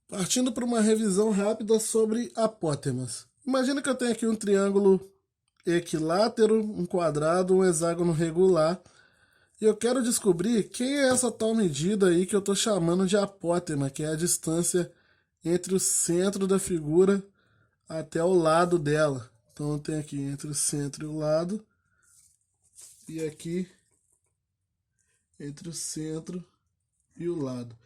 Partindo para uma revisão rápida sobre apótemas. Imagina que eu tenho aqui um triângulo equilátero, um quadrado, um hexágono regular. E eu quero descobrir quem é essa tal medida aí que eu estou chamando de apótema, que é a distância entre o centro da figura até o lado dela. Então eu tenho aqui entre o centro e o lado, e aqui entre o centro e o lado.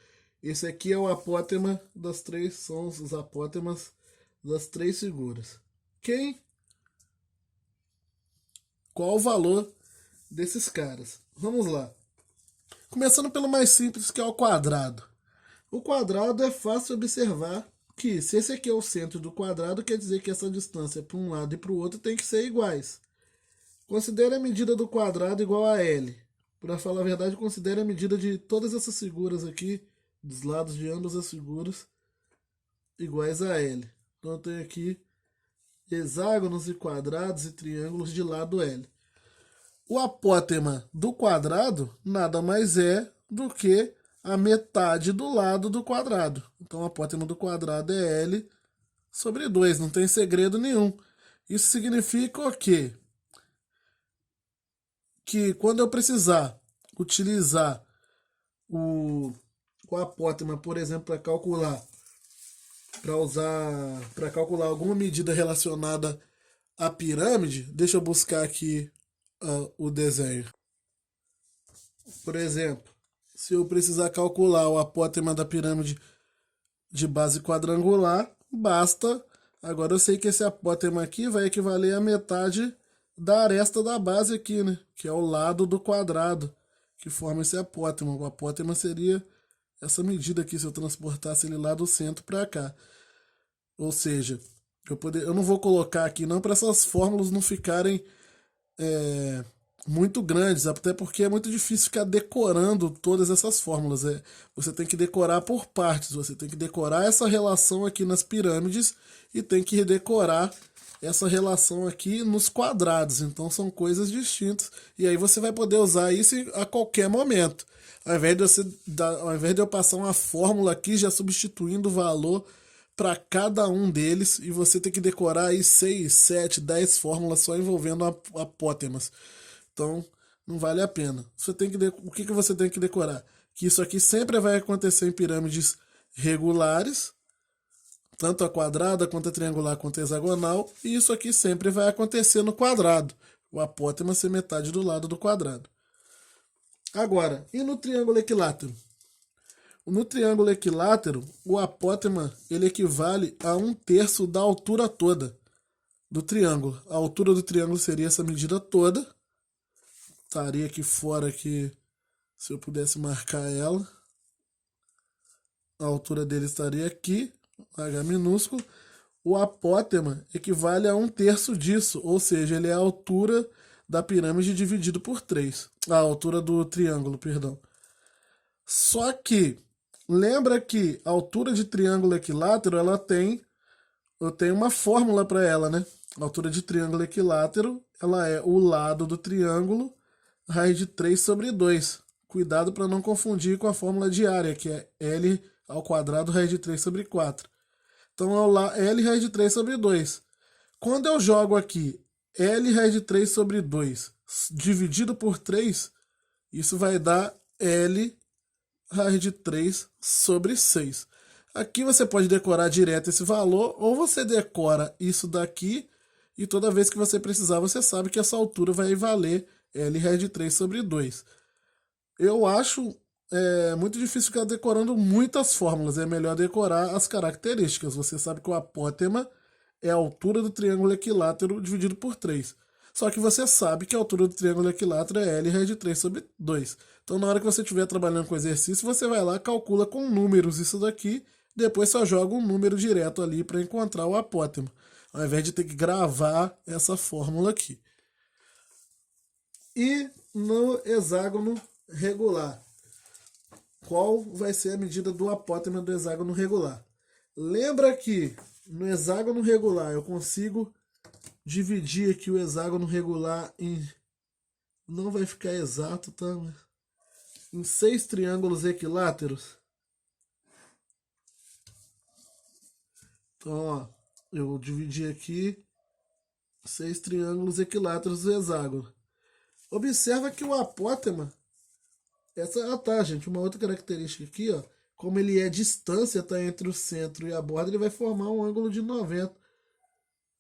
Esse aqui é o apótema das três, são os apótemas das três figuras. Qual o valor desses caras? Vamos lá. Começando pelo mais simples, que é o quadrado. O quadrado é fácil observar que, se esse aqui é o centro do quadrado, quer dizer que essa distância para um lado e para o outro tem que ser iguais. Considere a medida do quadrado igual a L. Para falar a verdade, considere a medida de todas essas figuras aqui, dos lados de ambas as figuras, iguais a L. Então eu tenho aqui hexágonos e quadrados e triângulos de lado L. O apótema do quadrado nada mais é do que a metade do lado do quadrado. Então o apótema do quadrado é L sobre 2, não tem segredo nenhum. Isso significa o quê? Que quando eu precisar utilizar o apótema, por exemplo, para calcular alguma medida relacionada à pirâmide, deixa eu buscar aqui o desenho. Por exemplo, se eu precisar calcular o apótema da pirâmide de base quadrangular, basta. Agora eu sei que esse apótema aqui vai equivaler à metade da aresta da base aqui, né? Que é o lado do quadrado que forma esse apótema. O apótema seria essa medida aqui, se eu transportasse ele lá do centro para cá. Ou seja, eu não vou colocar aqui não para essas fórmulas não ficarem muito grandes, até porque é muito difícil ficar decorando todas essas fórmulas. Você tem que decorar por partes, você tem que decorar essa relação aqui nas pirâmides e tem que decorar essa relação aqui nos quadrados. Então são coisas distintas. E aí você vai poder usar isso a qualquer momento. Ao invés de eu passar uma fórmula aqui já substituindo o valor para cada um deles e você tem que decorar aí 6, 7, 10 fórmulas só envolvendo apótemas. Então, não vale a pena. O que você tem que decorar? Que isso aqui sempre vai acontecer em pirâmides regulares, tanto a quadrada, quanto a triangular, quanto a hexagonal, e isso aqui sempre vai acontecer no quadrado. O apótema ser metade do lado do quadrado. Agora, e no triângulo equilátero? No triângulo equilátero, o apótema ele equivale a 1/3 da altura toda do triângulo. A altura do triângulo seria essa medida toda. Estaria aqui fora aqui, se eu pudesse marcar ela. A altura dele estaria aqui, H minúsculo. O apótema equivale a 1/3 disso, ou seja, ele é a altura da pirâmide dividido por 3. A altura do triângulo, perdão. Só que, lembra que a altura de triângulo equilátero, eu tenho uma fórmula para ela, né? A altura de triângulo equilátero, ela é o lado do triângulo, raiz de 3 sobre 2. Cuidado para não confundir com a fórmula de área, que é L ao quadrado raiz de 3 sobre 4. Então é L raiz de 3 sobre 2. Quando eu jogo aqui L raiz de 3 sobre 2 dividido por 3, isso vai dar L raiz de 3 sobre 6. Aqui você pode decorar direto esse valor, ou você decora isso daqui, e toda vez que você precisar, você sabe que essa altura vai valer L raiz de 3 sobre 2. Eu acho muito difícil ficar decorando muitas fórmulas, é melhor decorar as características. Você sabe que o apótema é a altura do triângulo equilátero dividido por 3. Só que você sabe que a altura do triângulo equilátero é L raiz de 3 sobre 2. Então, na hora que você estiver trabalhando com exercício, você vai lá, calcula com números isso daqui, depois só joga um número direto ali para encontrar o apótema, ao invés de ter que gravar essa fórmula aqui. E no hexágono regular, qual vai ser a medida do apótema do hexágono regular? Lembra que no hexágono regular eu consigo dividir aqui o hexágono regular em... Não vai ficar exato, tá? Em 6 triângulos equiláteros. Então, ó, eu dividi aqui 6 triângulos equiláteros do hexágono. Observa que o apótema, tá, gente, uma outra característica aqui, ó, como ele é distância, tá entre o centro e a borda, ele vai formar um ângulo de 90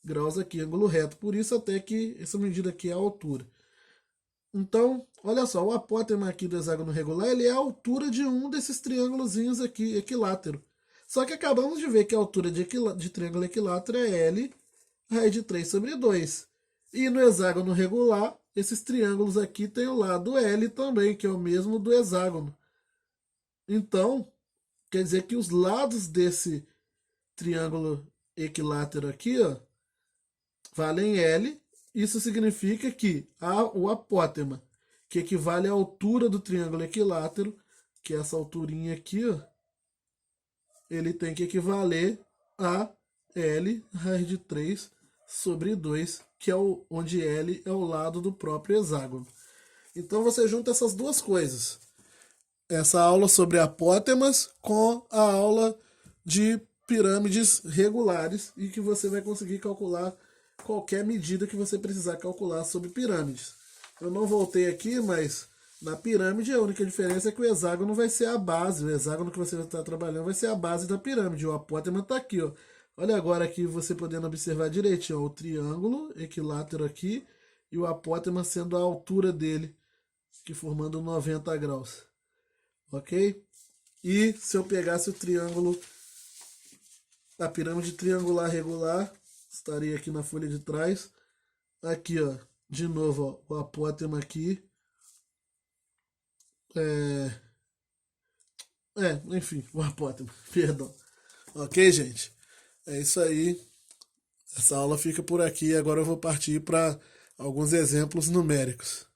graus aqui, ângulo reto. Por isso até que essa medida aqui é a altura. Então, olha só, o apótema aqui do hexágono regular, ele é a altura de um desses triângulozinhos aqui, equilátero. Só que acabamos de ver que a altura de triângulo equilátero é L, raiz de 3 sobre 2. E no hexágono regular, esses triângulos aqui têm o lado L também, que é o mesmo do hexágono. Então, quer dizer que os lados desse triângulo equilátero aqui, ó, valem L. Isso significa que o apótema, que equivale à altura do triângulo equilátero, que é essa alturinha aqui, ó, ele tem que equivaler a L raiz de 3 sobre 2, que é onde L é o lado do próprio hexágono. Então você junta essas duas coisas. Essa aula sobre apótemas com a aula de pirâmides regulares e que você vai conseguir calcular qualquer medida que você precisar calcular sobre pirâmides. Eu não voltei aqui, mas na pirâmide a única diferença é que o hexágono vai ser a base. O hexágono que você vai estar trabalhando vai ser a base da pirâmide. O apótema está aqui, ó. Olha agora aqui você podendo observar direitinho, ó, o triângulo equilátero aqui e o apótema sendo a altura dele, que formando 90 graus. Ok? E se eu pegasse o triângulo, a pirâmide triangular regular, estaria aqui na folha de trás. Aqui, ó, de novo, ó, o apótema aqui. Enfim, o apótema, perdão. Ok, gente? É isso aí. Essa aula fica por aqui. Agora eu vou partir para alguns exemplos numéricos.